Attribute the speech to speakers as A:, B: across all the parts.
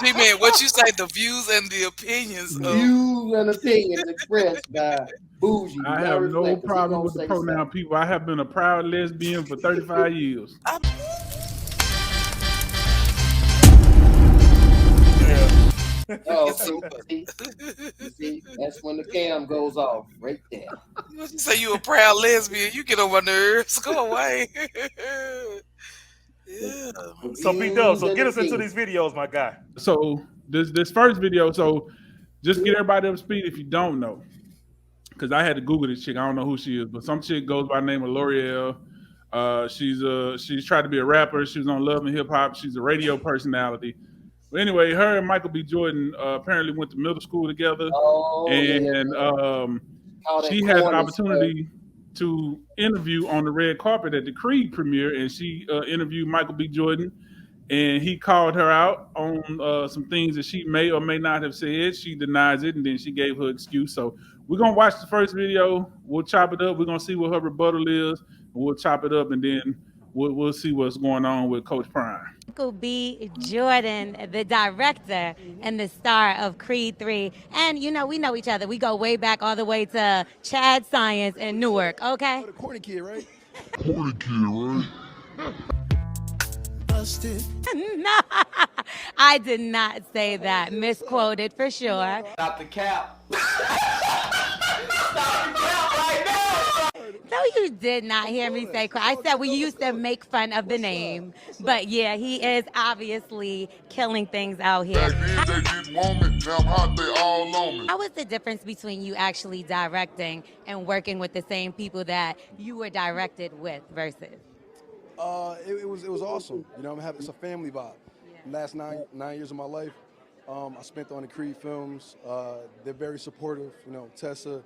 A: Big man, what you say? The views and the opinions of
B: Views and opinions expressed by Bougie.
C: I have no problem with the pronoun people. I have been a proud lesbian for 35 years.
B: Oh, see, that's when the cam goes off right there.
A: You say you a proud lesbian, you get on my nerves. Go away. Yeah.
D: So B-Dub, so get us into these videos, my guy.
C: So this first video, so just get everybody up to speed if you don't know. Because I had to Google this chick. I don't know who she is, but some chick goes by the name of L'Oreal. She's tried to be a rapper. She was on Love and Hip Hop. She's a radio personality. But anyway, her and Michael B. Jordan apparently went to middle school together. She had an opportunity to interview on the red carpet at the Creed premiere, and she interviewed Michael B. Jordan, and he called her out on some things that she may or may not have said. She denies it, and then she gave her excuse. So we're going to watch the first video. We'll chop it up. We're going to see what her rebuttal is. We'll chop it up, and then we'll see what's going on with Coach Prime.
E: Michael B. Jordan, the director and the star of Creed 3. And, you know, we know each other. We go way back all the way to Chad Science in Newark, okay?
F: The corny kid, right?
G: Corny kid, right?
F: Busted.
E: No, I did not say that. Misquoted for sure.
B: Stop the cap.
E: No, you did not hear me say. I said we used to make fun of the name, but yeah, he is obviously killing things out here.
G: Back then they didn't want me, now I'm hot, they all on me.
E: How was the difference between you actually directing and working with the same people that you were directed with versus?
F: It was awesome. You know, it's a family vibe. Yeah. Last nine years of my life, I spent on the Creed films. They're very supportive. You know, Tessa,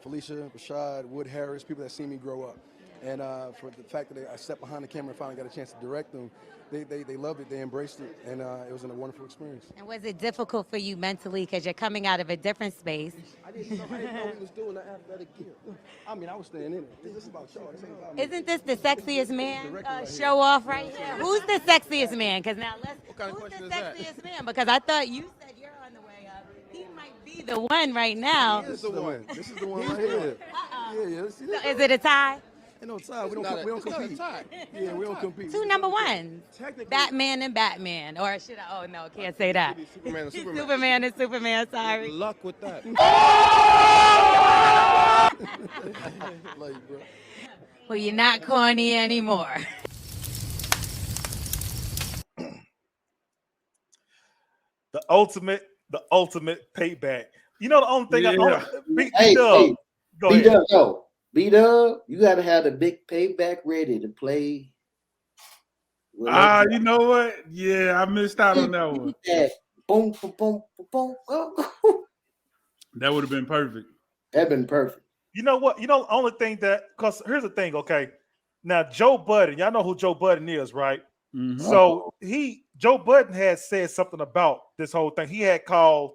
F: Felicia, Rashad, Wood Harris, people that seen me grow up. And for the fact that I stepped behind the camera and finally got a chance to direct them, they loved it, they embraced it, and it was a wonderful experience.
E: And was it difficult for you mentally because you're coming out of a different space?
F: I didn't know he was doing the athletic gear. I mean, I was staying in it. This is about y'all. This ain't about me.
E: Isn't this the sexiest man show off right here? Who's the sexiest man? Because now who's the sexiest man? Because I thought you said you're on the way up. He might be the one right now.
F: This is the one. This is the one right here. Yeah.
E: So is it a tie?
F: Ain't no tie. We don't compete. Yeah, we don't compete.
E: Two number ones. Batman and Batman. Or should I? Oh, no, can't say that.
H: Superman and Superman.
E: Superman and Superman, sorry.
H: Good luck with that.
F: Love you, bro.
E: Well, you're not corny anymore.
D: The ultimate payback. You know the only thing
B: B-Dub, you got to have the big payback ready to play.
C: You know what? Yeah, I missed out on that one.
B: Boom, boom, boom, boom, boom.
C: That would have been perfect.
B: That'd been perfect.
D: You know what? You know the only thing because here's the thing, okay? Now, Joe Budden, y'all know who Joe Budden is, right?
C: Mm-hmm.
D: So Joe Budden had said something about this whole thing. He had called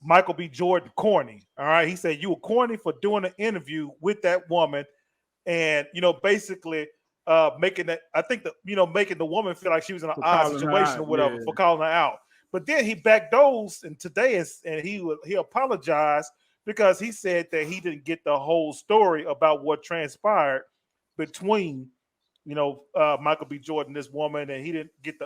D: Michael B. Jordan corny. All right. He said you were corny for doing an interview with that woman and, you know, basically making the woman feel like she was in an odd situation or whatever for calling her out. But then he backdosed and today he apologized because he said that he didn't get the whole story about what transpired between, Michael B. Jordan, this woman, and he didn't get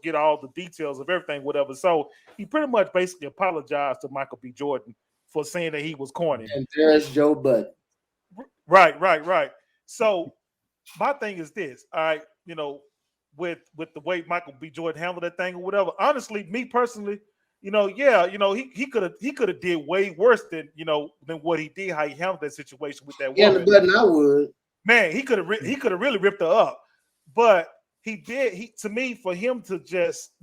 D: get all the details of everything, whatever. So he pretty much basically apologized to Michael B. Jordan for saying that he was corny.
B: And there's Joe Budden.
D: Right. So my thing is this, all right, with the way Michael B. Jordan handled that thing or whatever. Honestly, me personally, he could have did way worse than what he did, how he handled that situation with that woman.
B: Yeah, the Budden I would.
D: Man, he could have really ripped her up, but he did. To me, for him to just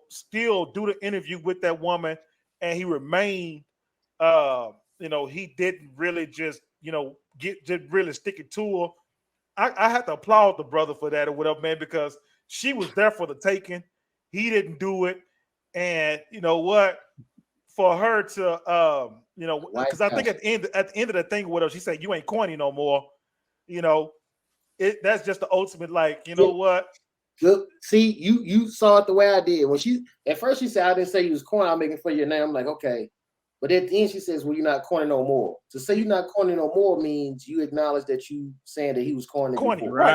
D: still do the interview with that woman, and he remained, he didn't really just really stick it to her. I have to applaud the brother for that or whatever, man, because she was there for the taking. He didn't do it, and you know what? For her to, because I think at the end of the thing, whatever she said, you ain't corny no more. That's just the ultimate, like, what?
B: Look, see, you saw it the way I did. When at first she said I didn't say you was corny, I'm making fun of your name. I'm like, okay. But at the end she says, well, you're not corny no more. To say you're not corny no more means you acknowledge that you saying that he was corny before.
D: Right.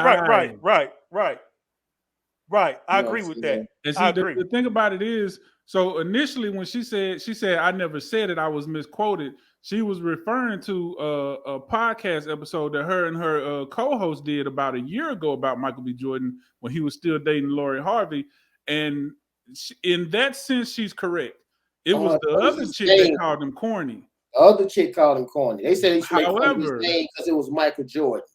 D: I agree with that.
C: And see, the thing about it is, so initially when she said I never said it, I was misquoted. She was referring to a podcast episode that her and her co-host did about a year ago about Michael B. Jordan when he was still dating Lori Harvey. And in that sense, she's correct. It was the other chick that called him corny.
B: The other chick called him corny. They said he should make fun of his name because it was Michael Jordan.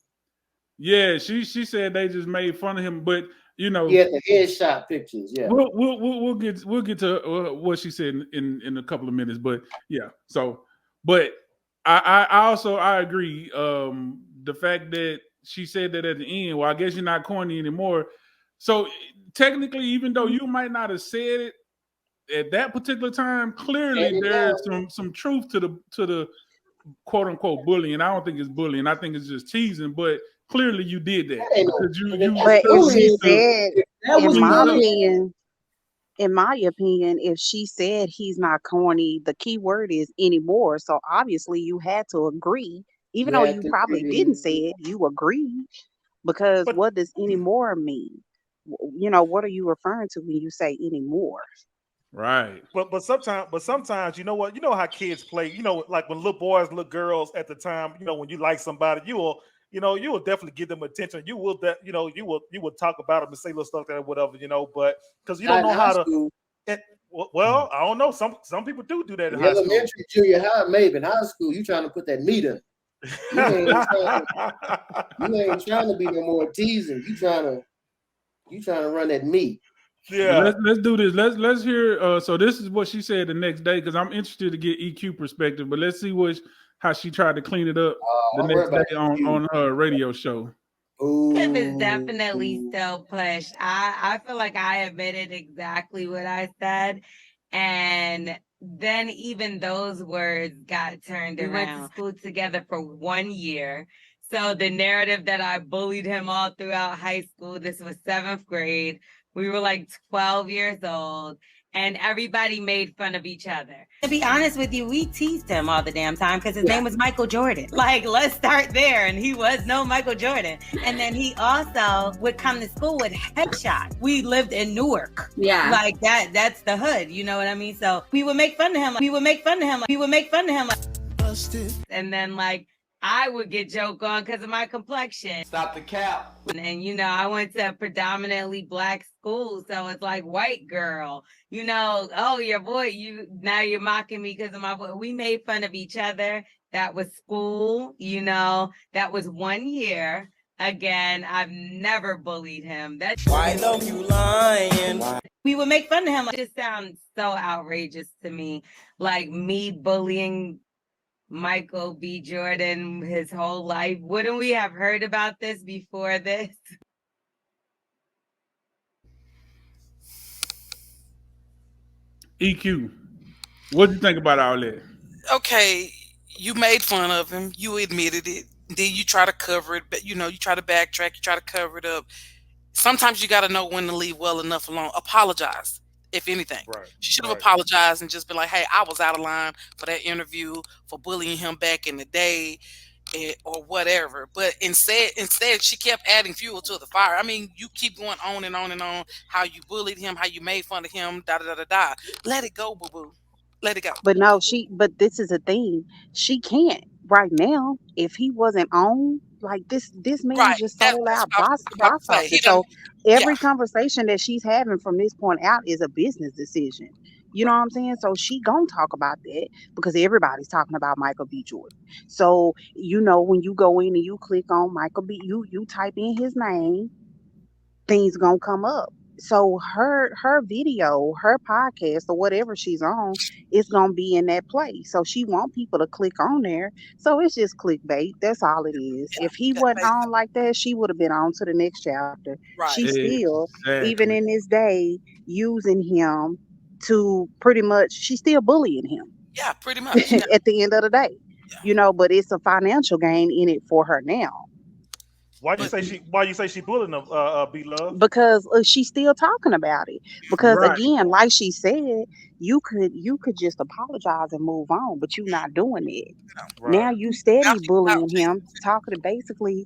C: Yeah, she said they just made fun of him, but you know,
B: he had the headshot pictures. Yeah,
C: we'll get to what she said in a couple of minutes, but yeah. So, but I agree. The fact that she said that at the end, well, I guess you're not corny anymore. So technically, even though you might not have said it at that particular time, clearly there's some truth to the quote unquote bullying. I don't think it's bullying. I think it's just teasing, but clearly you did that.
H: But if she said, in my opinion, if she said he's not corny, the key word is anymore. So obviously you had to agree, even though you probably didn't say it, you agreed. Because what does anymore mean? You know, what are you referring to when you say anymore?
C: Right.
D: But sometimes you know what? You know how kids play, you know, like when little boys, little girls at the time, you know, when you like somebody, you will definitely give them attention. You will talk about them and say little stuff like that or whatever, you know, but because you don't know how to well, I don't know. Some people do that in high school.
B: Elementary, junior high, maybe in high school, you trying to put that meat in. You ain't trying to be no more teasing. You trying to run that meat.
C: Yeah, let's do this. Let's hear. So this is what she said the next day because I'm interested to get EQ perspective. But let's see how she tried to clean it up the next day on her radio show.
E: Tip is definitely still pushed. I feel like I admitted exactly what I said, and then even those words got turned around. We went to school together for 1 year. So the narrative that I bullied him all throughout high school, this was 7th grade. We were like 12 years old and everybody made fun of each other. To be honest with you, we teased him all the damn time because his name was Michael Jordan. Like, let's start there. And he was no Michael Jordan. And then he also would come to school with headshots. We lived in Newark. Yeah. Like that's the hood. You know what I mean? So we would make fun of him. And then like, I would get joked on because of my complexion. Stop the cap. And, you know, I went to a predominantly Black school. So it's like white girl, you know, oh, your boy, now you're mocking me because of my boy. We made fun of each other. That was school, you know, that was 1 year. Again, I've never bullied him. Why don't you lying? We would make fun of him. It just sounds so outrageous to me. Like me bullying Michael B. Jordan his whole life. Wouldn't we have heard about this before this?
C: EQ, what do you think about all that?
A: Okay, you made fun of him. You admitted it. Then you try to cover it, but you know, you try to backtrack, you try to cover it up. Sometimes you got to know when to leave well enough alone. Apologize. If anything, she should have apologized and just been like, hey, I was out of line for that interview, for bullying him back in the day or whatever. But instead, she kept adding fuel to the fire. I mean, you keep going on and on and on, how you bullied him, how you made fun of him, da-da-da-da-da. Let it go, boo-boo. Let it go.
H: But no, but this is the thing. She can't right now. If he wasn't on, like this man just sold out box office. So every conversation that she's having from this point out is a business decision. You know what I'm saying? So she gonna talk about that because everybody's talking about Michael B. Jordan. So, you know, when you go in and you click on Michael B, you type in his name, things gonna come up. So her video, her podcast or whatever she's on, is gonna be in that place. So she want people to click on there. So it's just clickbait. That's all it is. If he wasn't on like that, she would have been on to the next chapter. She's still, even in this day, using him to pretty much, she's still bullying him.
A: Yeah, pretty much.
H: At the end of the day. You know, but it's a financial gain in it for her now.
D: Why you
A: But
D: say she bullying them? B Love.
H: because she's still talking about it. Because
C: Right.
H: again, like she said, you could just apologize and move on, but you're not doing it. Now
D: Right.
H: you
A: now
H: steady
A: she's clout
H: bullying him,
A: chasing.
H: talking to basically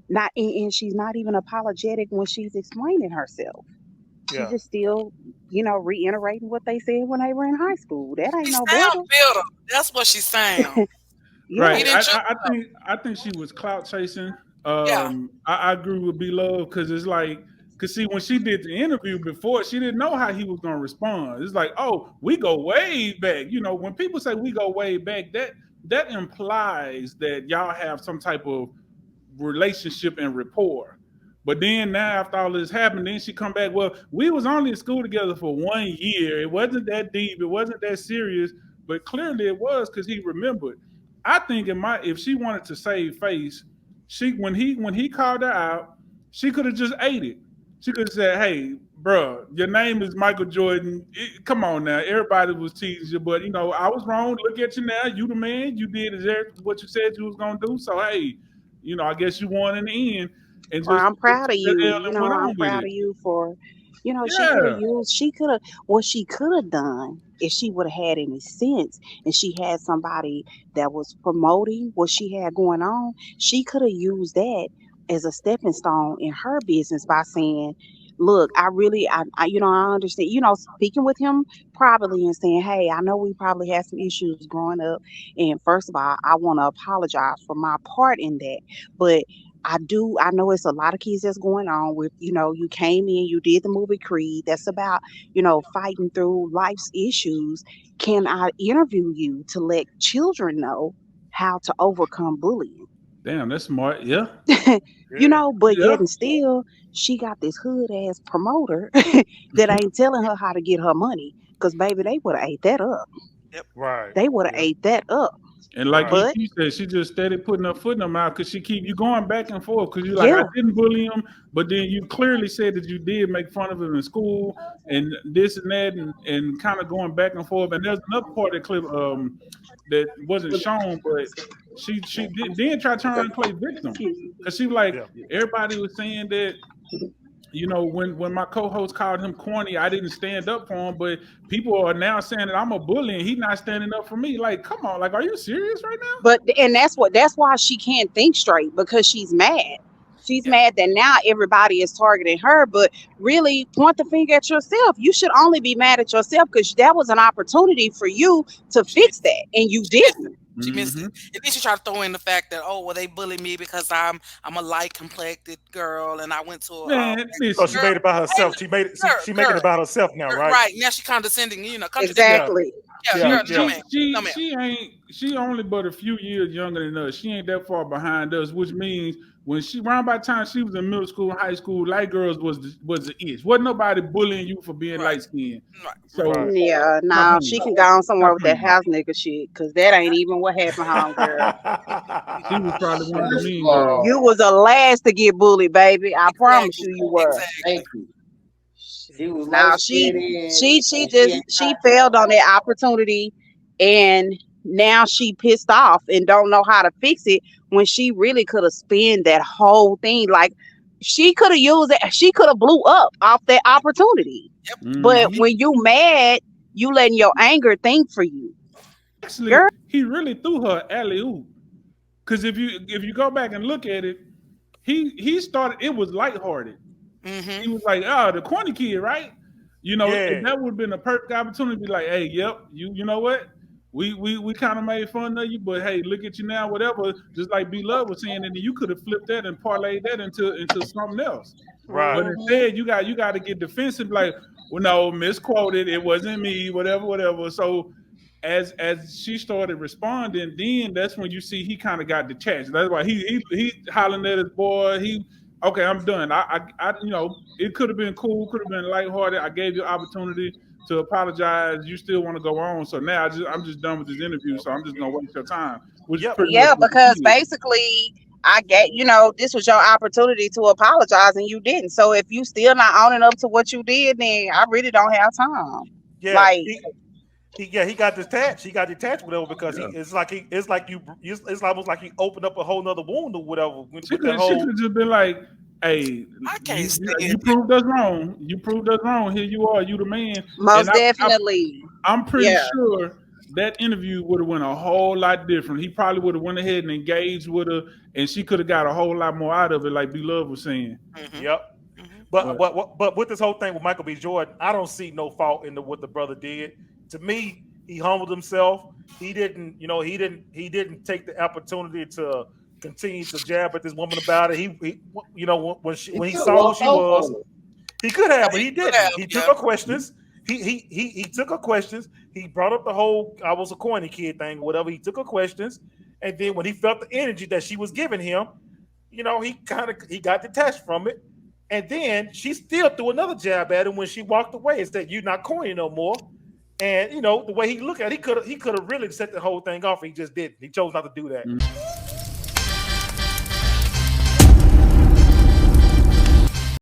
H: not, and she's not even apologetic when she's explaining herself. She's
D: Yeah.
H: just still, reiterating what they said when they were in high school. That
A: She
H: ain't no better.
A: sound bitter. That's what she's saying. He
C: Right.
H: Yeah.
A: didn't
C: I think she was clout chasing.
A: Yeah.
C: I agree with B Love because it's like, cause see, when she did the interview before, she didn't know how he was gonna respond. It's like, oh, we go way back. When people say we go way back, that implies that y'all have some type of relationship and rapport. But then now after all this happened, then she come back. Well, we was only in school together for 1 year. It wasn't that deep. It wasn't that serious. But clearly it was because he remembered. I think if she wanted to save face, when he called her out, she could have just ate it. She could have said, "Hey, bro, your name is Michael Jordan. Come on now, everybody was teasing you, but I was wrong. Look at you now. You the man. You did exactly what you said you was gonna do. So hey, I guess you won in the end, and
H: Or
C: just
H: I'm proud of
C: the
H: you.
C: L and went
H: I'm
C: on with
H: proud
C: it.
H: of you for, she could have
C: Yeah,
H: used, what she could have done if she would have had any sense and she had somebody that was promoting what she had going on, she could have used that as a stepping stone in her business by saying, look, I really, I understand, speaking with him privately and saying, hey, I know we probably had some issues growing up. And first of all, I want to apologize for my part in that. But I know it's a lot of kids that's going on with, you came in, you did the movie Creed. That's about, fighting through life's issues. Can I interview you to let children know how to overcome bullying?
C: damn, that's smart. Yeah,
D: Yeah.
H: But
C: yeah.
H: yet and still, she got this hood ass promoter that ain't telling her how to get her money. Cause baby, they would have ate that up.
A: Yep.
D: Right.
H: They would have
D: Yeah.
H: ate that up.
C: And like
D: Right.
H: But
C: EP said, she just steady putting her foot in her mouth because she keep you going back and forth because you like, I
H: yeah,
C: didn't bully him, but then you clearly said that you did make fun of him in school and this and that and kind of going back and forth. And there's another part of the clip that wasn't shown, but she did then try to turn around and play victim
H: excuse me.
C: because she was like,
D: Yeah.
C: everybody was saying that when my co-host called him corny, I didn't stand up for him, but people are now saying that I'm a bully and he's not standing up for me. Like, come on, like, are you serious right now?
H: But and that's why she can't think straight because she's mad. She's
A: Yeah.
H: mad that now everybody is targeting her, but really point the finger at yourself. You should only be mad at yourself because that was an opportunity for you to
A: She
H: fix
A: missed it.
H: that and you
A: She missed it.
H: didn't.
A: She missed it.
C: Mm-hmm.
A: And then she tried to throw in the fact that, oh well, they bullied me because I'm a light complected girl and I went to a
C: Man,
D: So she
C: listen.
A: girl.
D: made it about
A: Hey,
D: herself. She made it.
A: girl,
D: She making
A: girl,
D: it about herself now, right?
A: right now she condescending, contradicting.
D: Yeah.
H: Exactly.
A: Yeah,
D: Yeah.
C: She
A: girl, no
D: Yeah.
C: she
A: ma'am, no
C: she
A: ma'am.
C: she only but a few years younger than us. She ain't that far behind us, which means when she around by the time she was in middle school, high school, light girls was the itch. Wasn't nobody bullying you for being
A: Right,
C: light skinned.
A: right, right.
C: So
D: Right.
H: Yeah,
C: stop
H: now she
C: playing.
H: can go on somewhere
C: Stop
H: with that
C: playing.
H: house nigga shit because that ain't even what happened, homegirl.
C: She was probably one of the
B: First of
C: mean girls.
H: You
B: all,
H: was the last to get bullied, baby. I promise
A: Exactly.
H: you were.
B: thank
A: Exactly.
B: you. She was light
H: Now
B: skinned
H: she
B: and she
H: just
B: ain't
H: she failed on that opportunity, and now she pissed off and don't know how to fix it when she really could have spent that whole thing. Like she could have used it. She could have blew up off that opportunity.
A: Yep.
H: But
C: Mm-hmm.
H: when you mad, you letting your anger think for you,
C: Actually,
H: girl.
C: he really threw her alley oop. Because if you go back and look at it, he started. It was lighthearted.
A: Mm-hmm.
C: He was like, "Oh, the corny kid, right?" And
D: Yeah.
C: that would have been a perfect opportunity to be like, "Hey, yep, you know what? We kind of made fun of you, but hey, look at you now, whatever." Just like B Love was saying, and then you could have flipped that and parlayed that into something else.
D: Right.
C: But
H: Hmm.
C: instead, you got to get defensive, like, well, no, misquoted. It wasn't me, whatever, whatever. So as she started responding, then that's when you see he kind of got detached. That's why he hollering at his boy. Okay, I'm done. It could have been cool, could have been lighthearted. I gave you opportunity to apologize. You still want to go on, so now I'm just done with this interview. So I'm just gonna waste your time, which is
D: Yep.
C: pretty much
H: Yeah,
C: what
H: because
C: he did.
H: basically I get, this was your opportunity to apologize and you didn't. So if you still not owning up to what you did, then I really don't have time.
D: Yeah.
H: Like,
D: he got detached. He got detached, whatever, because it's almost like he opened up a whole nother wound or whatever.
C: She could just been like, "Hey, you proved us wrong. You proved us wrong. Here you are. You the man."
H: Most definitely.
C: I'm pretty sure that interview would have went a whole lot different. He probably would have went ahead and engaged with her, and she could have got a whole lot more out of it, like B-Love was saying.
D: Mm-hmm. Yep. But with this whole thing with Michael B. Jordan, I don't see no fault in what the brother did. To me, he humbled himself. He didn't take the opportunity to continue to jab at this woman about it. He when he saw who she was, he could have, but he didn't. He took her questions. He took her questions. He brought up the whole "I was a corny kid" thing or whatever. He took her questions, and then when he felt the energy that she was giving him, he got detached from it. And then she still threw another jab at him when she walked away and said, "You're not corny no more." And the way he looked at it, he could have really set the whole thing off. He just didn't. He chose not to do that.